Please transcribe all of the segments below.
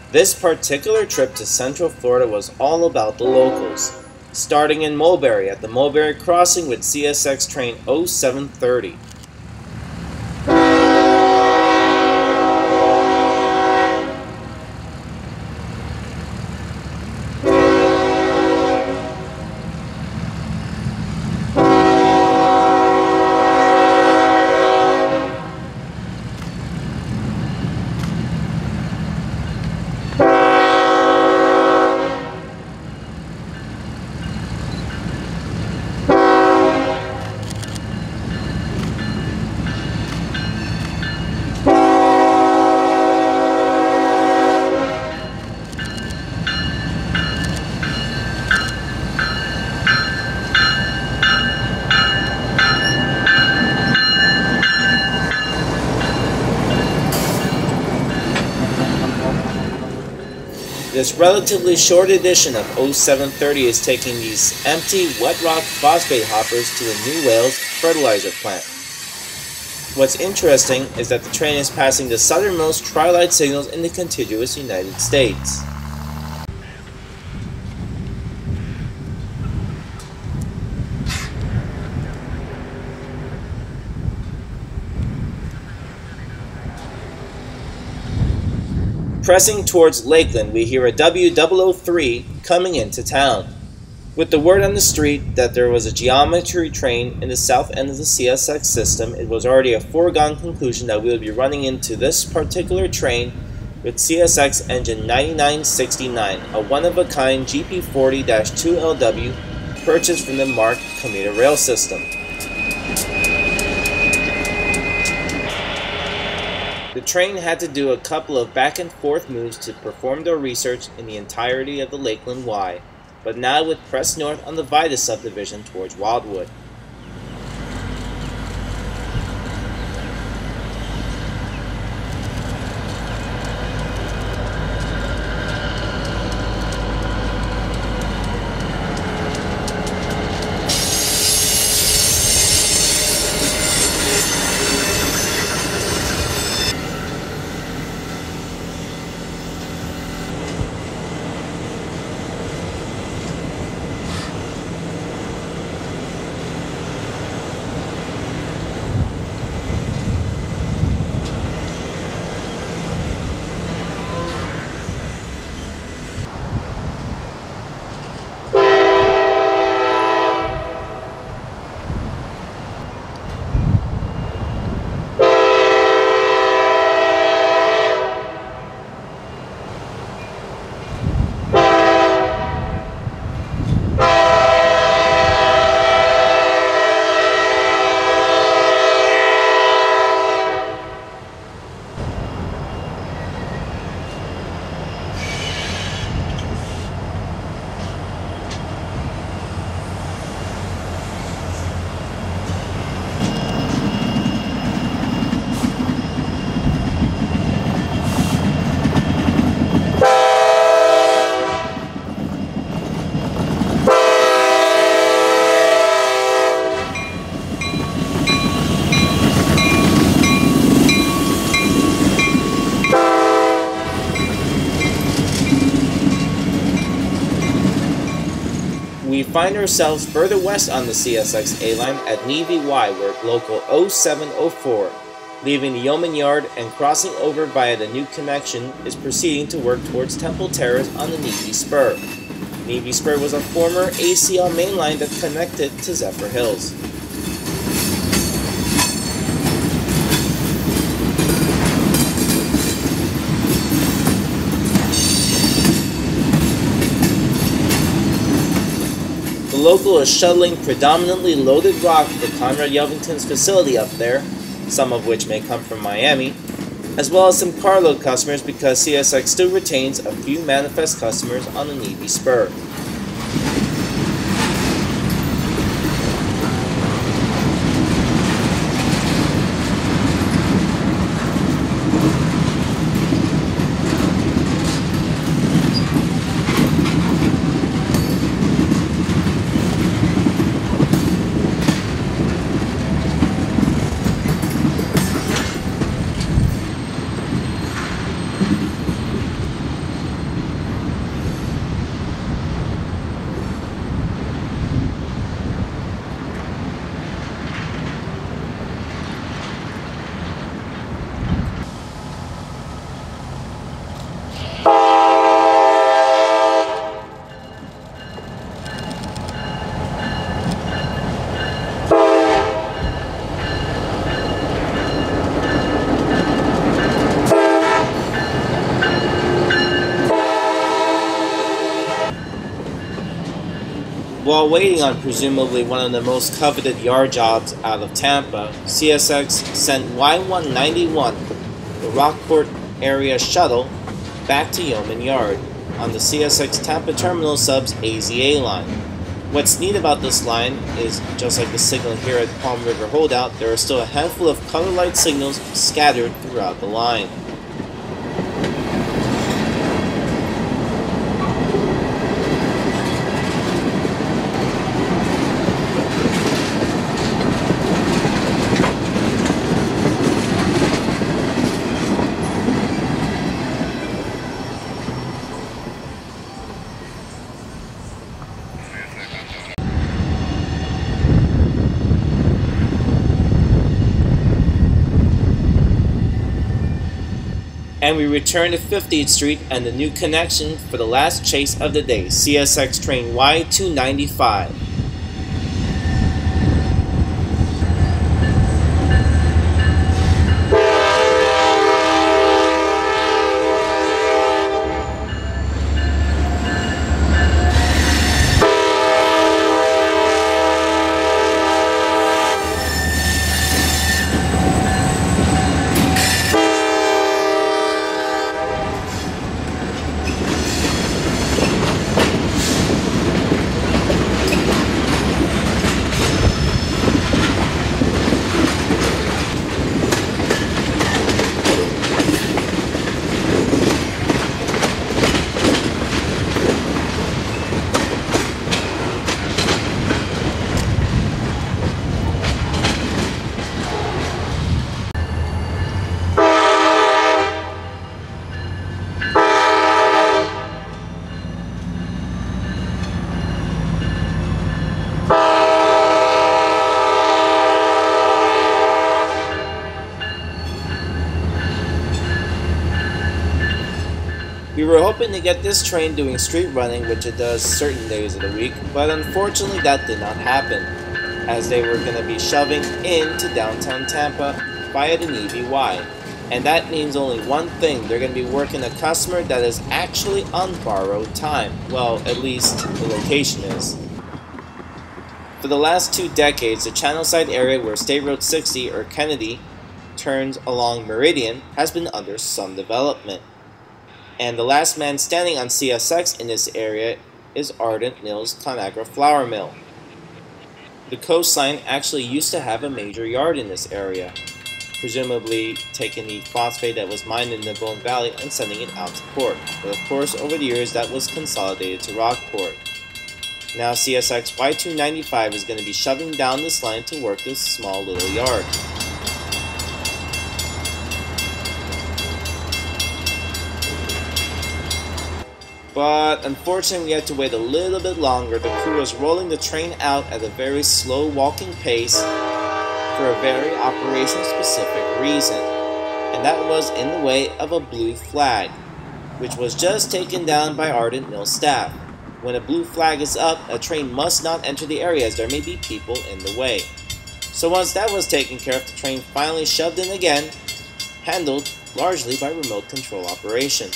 This particular trip to Central Florida was all about the locals, starting in Mulberry at the Mulberry crossing with CSX train 0730. This relatively short edition of 0730 is taking these empty wet rock phosphate hoppers to the New Wales fertilizer plant. What's interesting is that the train is passing the southernmost tri-light signals in the contiguous United States. Pressing towards Lakeland, we hear a W003 coming into town. With the word on the street that there was a geometry train in the south end of the CSX system, it was already a foregone conclusion that we would be running into this particular train with CSX engine 9969, a one-of-a-kind GP40-2LW purchased from the MARC commuter rail system. The train had to do a couple of back and forth moves to perform their research in the entirety of the Lakeland Y, but now would press north on the Vida subdivision towards Wildwood. We find ourselves further west on the CSX A-line at Navy Y, where local 0704, leaving the Yeoman Yard and crossing over via the new connection, is proceeding to work towards Temple Terrace on the Navy Spur. Navy Spur was a former ACL mainline that connected to Zephyr Hills. The local is shuttling predominantly loaded rock for Conrad Yelvington's facility up there, some of which may come from Miami, as well as some carload customers because CSX still retains a few manifest customers on the Navy Spur. While waiting on presumably one of the most coveted yard jobs out of Tampa, CSX sent Y191, the Rockport area shuttle, back to Yeoman Yard on the CSX Tampa Terminal Sub's AZA line. What's neat about this line is, just like the signal here at Palm River Holdout, there are still a handful of color light signals scattered throughout the line. And we return to 50th Street and the new connection for the last chase of the day, CSX train Y295. We were hoping to get this train doing street running, which it does certain days of the week, but unfortunately that did not happen, as they were going to be shoving into downtown Tampa via the EVY. And that means only one thing: they're going to be working a customer that is actually on borrowed time. Well, at least the location is. For the last 2 decades, the Channelside area where State Road 60 or Kennedy turns along Meridian has been under some development. And the last man standing on CSX in this area is Ardent Mill's ConAgra flour mill. The coastline actually used to have a major yard in this area, presumably taking the phosphate that was mined in the Bone Valley and sending it out to port. But of course, over the years, that was consolidated to Rockport. Now CSX Y295 is going to be shoving down this line to work this small little yard. But unfortunately, we had to wait a little bit longer. The crew was rolling the train out at a very slow walking pace for a very operation-specific reason, and that was in the way of a blue flag, which was just taken down by Ardent Mill staff. When a blue flag is up, a train must not enter the area as there may be people in the way. So once that was taken care of, the train finally shoved in again, handled largely by remote control operation.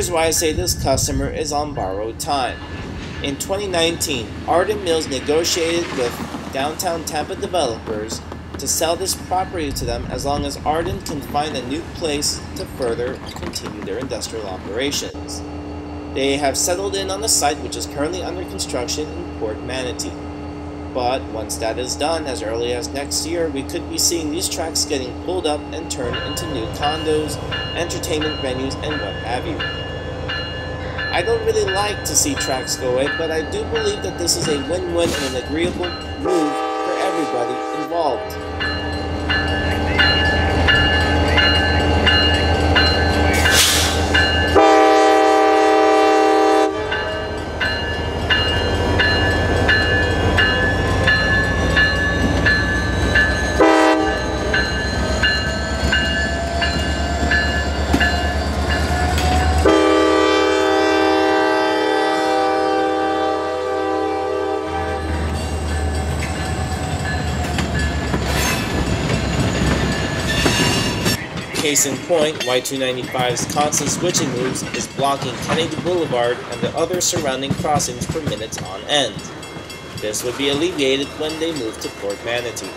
Here's why I say this customer is on borrowed time. In 2019, Ardent Mills negotiated with downtown Tampa developers to sell this property to them as long as Ardent can find a new place to further continue their industrial operations. They have settled in on the site, which is currently under construction in Port Manatee. But once that is done, as early as next year, we could be seeing these tracks getting pulled up and turned into new condos, entertainment venues, and what have you. I don't really like to see tracks go away, but I do believe that this is a win-win and an agreeable move for everybody involved. Case in point, Y295's constant switching moves is blocking Kennedy Boulevard and the other surrounding crossings for minutes on end. This would be alleviated when they move to Port Manatee.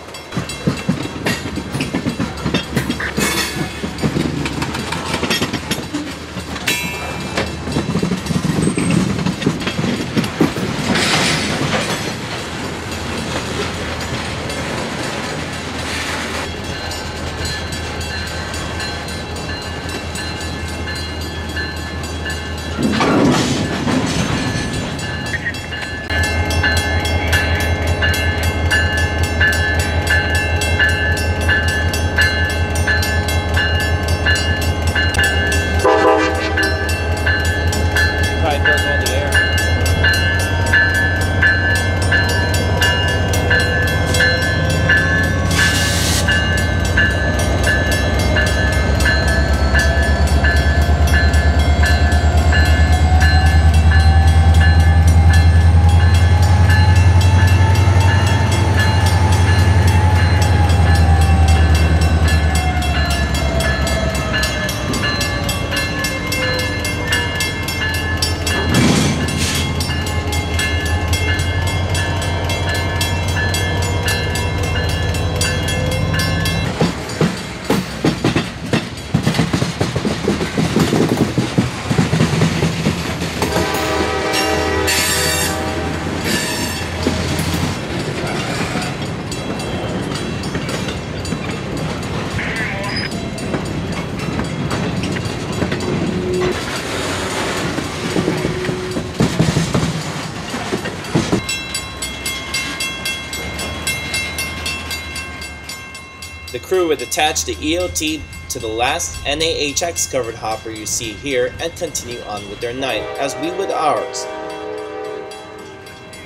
The crew would attach the EOT to the last NAHX covered hopper you see here and continue on with their night, as we would ours.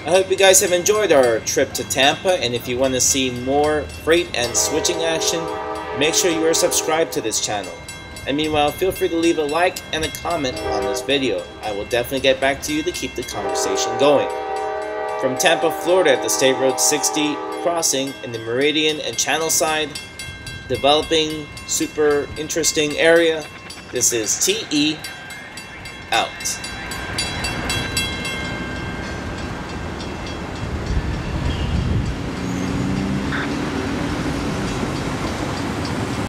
I hope you guys have enjoyed our trip to Tampa, and if you want to see more freight and switching action, make sure you are subscribed to this channel. And meanwhile, feel free to leave a like and a comment on this video. I will definitely get back to you to keep the conversation going. From Tampa, Florida at the State Road 60 crossing in the Meridian and Channel side, developing super interesting area, this is TE out.